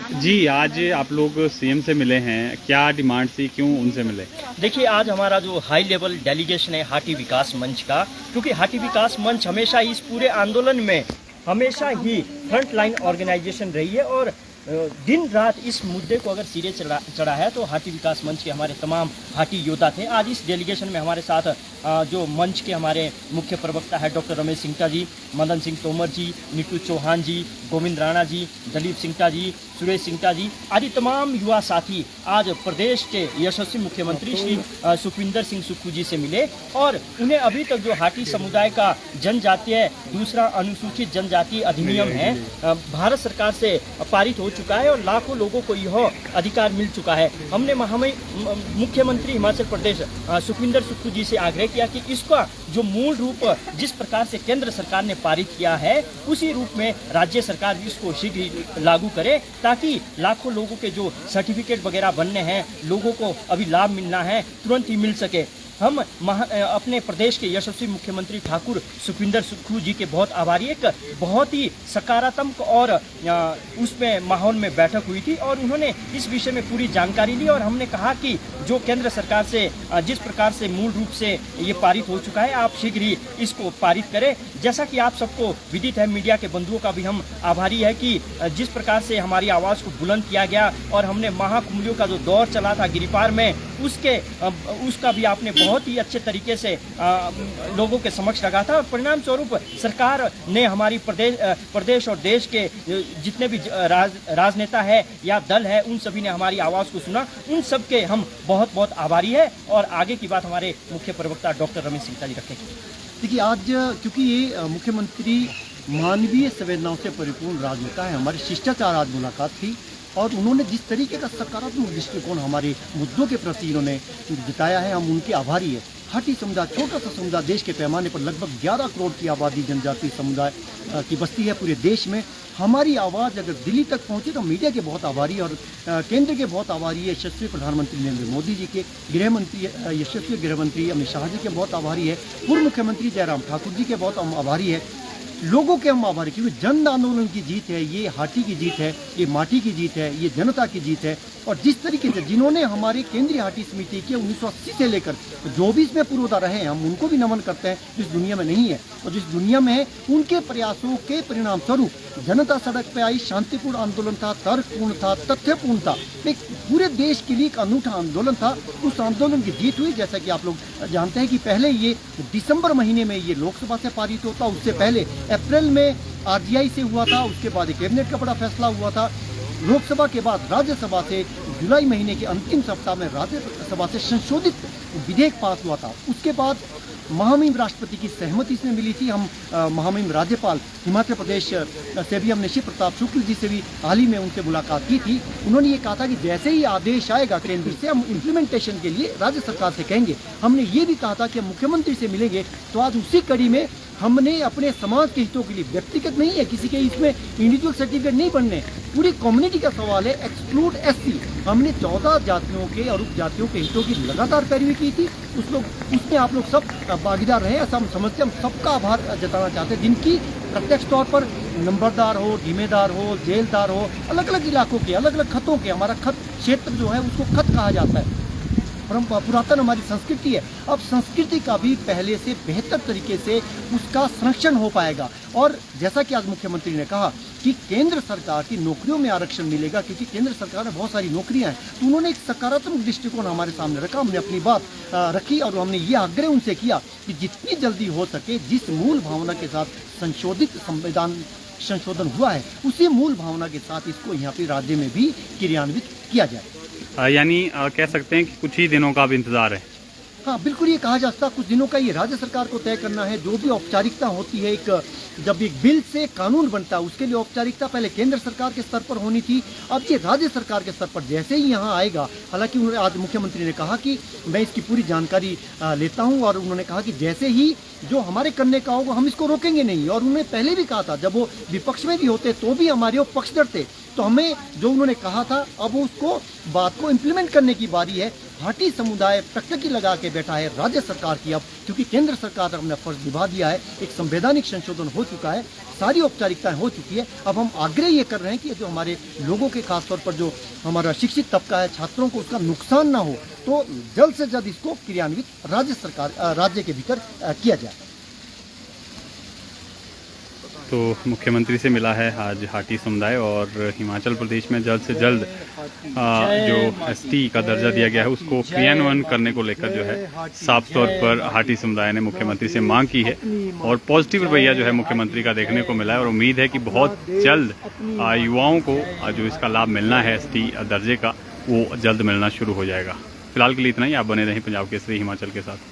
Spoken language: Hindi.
जी, आज आप लोग सीएम से मिले हैं, क्या डिमांड थी, क्यों उनसे मिले? देखिए, आज हमारा जो हाई लेवल डेलीगेशन है हाटी विकास मंच का, क्योंकि हाटी विकास मंच हमेशा इस पूरे आंदोलन में हमेशा ही फ्रंट लाइन ऑर्गेनाइजेशन रही है और दिन रात इस मुद्दे को अगर सिरे चढ़ा है तो हाटी विकास मंच के हमारे तमाम हाटी योद्धा थे। आज इस डेलीगेशन में हमारे साथ जो मंच के हमारे मुख्य प्रवक्ता है डॉक्टर रमेश सिंगटा जी, मदन सिंह तोमर जी, नीतू चौहान जी, गोविंद राणा जी, दलीप सिंगटा जी, सुरेश सिंगटा जी आदि तमाम युवा साथी आज प्रदेश के यशस्वी मुख्यमंत्री श्री सुखविंदर सिंह सुक्खू जी से मिले और उन्हें अभी तक जो हाटी समुदाय का जनजातीय दूसरा अनुसूचित जनजाति अधिनियम है भारत सरकार से पारित हो चुका है और लाखों लोगों को यह अधिकार मिल चुका है। हमने मुख्यमंत्री हिमाचल प्रदेश सुखविंदर सुक्खू जी से आग्रह किया कि इसका जो मूल रूप जिस प्रकार से केंद्र सरकार ने पारित किया है उसी रूप में राज्य सरकार भी इसको शीघ्र लागू करे ताकि लाखों लोगों के जो सर्टिफिकेट वगैरह बनने हैं, लोगों को अभी लाभ मिलना है, तुरंत ही मिल सके। हम अपने प्रदेश के यशस्वी मुख्यमंत्री ठाकुर सुखविंदर सुक्खू जी के बहुत आभारी। एक बहुत ही सकारात्मक और उसमें माहौल में बैठक हुई थी और उन्होंने इस विषय में पूरी जानकारी ली और हमने कहा कि जो केंद्र सरकार से जिस प्रकार से मूल रूप से ये पारित हो चुका है, आप शीघ्र ही इसको पारित करें। जैसा कि आप सबको विदित है, मीडिया के बंधुओं का भी हम आभारी है कि जिस प्रकार से हमारी आवाज़ को बुलंद किया गया और हमने महाकुंभलियों का जो दौर चला था गिरिपार में उसका भी आपने बहुत ही अच्छे तरीके से लोगों के समक्ष रखा था और परिणाम स्वरूप सरकार ने हमारी प्रदेश और देश के जितने भी राजनेता है या दल है उन सभी ने हमारी आवाज़ को सुना। उन सब के हम बहुत बहुत आभारी है और आगे की बात हमारे मुख्य प्रवक्ता डॉक्टर रमेश सिंगटा जी रखेंगे। देखिए, आज क्योंकि ये मुख्यमंत्री मानवीय संवेदनाओं से परिपूर्ण राजनेता है, हमारी शिष्टाचार आज मुलाकात थी और उन्होंने जिस तरीके का सकारात्मक दृष्टिकोण हमारे मुद्दों के प्रति इन्होंने जिताया है, हम उनके आभारी है। हाटी समुदाय छोटा सा समुदाय, देश के पैमाने पर लगभग 11 करोड़ की आबादी जनजातीय समुदाय की बस्ती है पूरे देश में। हमारी आवाज़ अगर दिल्ली तक पहुंचे तो मीडिया के बहुत आभारी और केंद्र के बहुत आभारी है, यशस्वी प्रधानमंत्री नरेंद्र मोदी जी के, यशस्वी गृहमंत्री अमित शाह जी के बहुत आभारी है, पूर्व मुख्यमंत्री जयराम ठाकुर जी के बहुत आभारी है, लोगों के हम आभारी, क्योंकि जन आंदोलन की जीत है, ये हाटी की जीत है, ये माटी की जीत है, ये जनता की जीत है। और जिस तरीके से जिन्होंने हमारे केंद्रीय हाटी समिति के 1980 से लेकर जो भी इसमें पूर्वता रहे हैं, हम उनको भी नमन करते हैं जिस दुनिया में नहीं है और जिस दुनिया में है, उनके प्रयासों के परिणाम स्वरूप जनता सड़क पे आई। शांतिपूर्ण आंदोलन था, तर्कपूर्ण था, तथ्यपूर्ण था, एक पूरे देश के लिए एक अनूठा आंदोलन था। उस आंदोलन की जीत हुई। जैसा कि आप लोग जानते हैं कि पहले ये दिसंबर महीने में ये लोकसभा से पारित होता, उससे पहले अप्रैल में RGI से हुआ था, उसके बाद एक कैबिनेट का बड़ा फैसला हुआ था। लोकसभा के बाद राज्यसभा से जुलाई महीने के अंतिम सप्ताह में राज्यसभा से संशोधित विधेयक पास हुआ था। उसके बाद महामहिम राष्ट्रपति की सहमति इसमें मिली थी। हम महामहिम राज्यपाल हिमाचल प्रदेश से भी हमने शिव प्रताप शुक्ल जी से भी हाल ही में उनसे मुलाकात की थी। उन्होंने ये कहा था कि जैसे ही आदेश आएगा केंद्र से, हम इम्प्लीमेंटेशन के लिए राज्य सरकार से कहेंगे। हमने ये भी कहा था कि हम मुख्यमंत्री से मिलेंगे, तो आज उसी कड़ी में हमने अपने समाज के हितों के लिए, व्यक्तिगत नहीं है, किसी के इसमें इंडिविजुअल सर्टिफिकेट नहीं बनने, पूरी कम्युनिटी का सवाल है, एक्सक्लूड SC। हमने 14 जातियों के और उपजातियों के हितों की लगातार पैरवी की थी। उसमें आप लोग सब भागीदार रहे, ऐसा हम समझते हैं। हम सबका आभार जताना चाहते हैं, जिनकी प्रत्यक्ष तौर पर नंबरदार हो, जिम्मेदार हो, जेलदार हो, अलग अलग इलाकों के, अलग अलग खतों के, हमारा खत क्षेत्र जो है उसको खत कहा जाता है। पुरातन हमारी संस्कृति है। अब संस्कृति का भी पहले से बेहतर तरीके से उसका संरक्षण हो पाएगा। और जैसा कि आज मुख्यमंत्री ने कहा कि केंद्र सरकार की नौकरियों में आरक्षण मिलेगा, क्योंकि केंद्र सरकार में बहुत सारी नौकरियां हैं, तो उन्होंने एक सकारात्मक दृष्टिकोण हमारे सामने रखा। हमने अपनी बात रखी और हमने ये आग्रह उनसे किया कि जितनी जल्दी हो सके, जिस मूल भावना के साथ संशोधित संविधान संशोधन हुआ है, उसी मूल भावना के साथ इसको यहाँ पे राज्य में भी क्रियान्वित किया जाए। यानी कह सकते हैं कि कुछ ही दिनों का अब इंतजार है। हाँ, बिल्कुल ये कहा जा सकता है, कुछ दिनों का ये राज्य सरकार को तय करना है। जो भी औपचारिकता होती है, जब एक बिल से कानून बनता है, उसके लिए औपचारिकता पहले केंद्र सरकार के स्तर पर होनी थी, अब ये राज्य सरकार के स्तर पर जैसे ही यहाँ आएगा। हालांकि उन्होंने आज मुख्यमंत्री ने कहा कि मैं इसकी पूरी जानकारी लेता हूँ और उन्होंने कहा कि जैसे ही जो हमारे करने का होगा हम इसको रोकेंगे नहीं। और उन्होंने पहले भी कहा था, जब वो विपक्ष में भी होते तो भी हमारे वो पक्षधर थे, तो हमें जो उन्होंने कहा था अब उसको बात को इम्प्लीमेंट करने की बारी है। हाटी समुदाय टकटकी लगा के बैठा है राज्य सरकार की। अब क्योंकि केंद्र सरकार ने अपना फर्ज निभा दिया है, एक संवैधानिक संशोधन हो चुका है, सारी औपचारिकताएं हो चुकी है। अब हम आग्रह ये कर रहे हैं कि जो हमारे लोगों के खासतौर पर जो हमारा शिक्षित तबका है, छात्रों को उसका नुकसान ना हो, तो जल्द से जल्द इसको क्रियान्वित राज्य के भीतर किया जाए। तो मुख्यमंत्री से मिला है आज हाटी समुदाय, और हिमाचल प्रदेश में जल्द से जल्द जो एसटी का दर्जा दिया गया है उसको क्रियान्वयन करने को लेकर जो है साफ तौर पर हाटी समुदाय ने मुख्यमंत्री से मांग की है, और पॉजिटिव रवैया जो है मुख्यमंत्री का देखने को मिला है। और उम्मीद है कि बहुत जल्द युवाओं को जो इसका लाभ मिलना है एसटी दर्जे का, वो जल्द मिलना शुरू हो जाएगा। फिलहाल के लिए इतना ही। आप बने रहें पंजाब केसरी हिमाचल के साथ।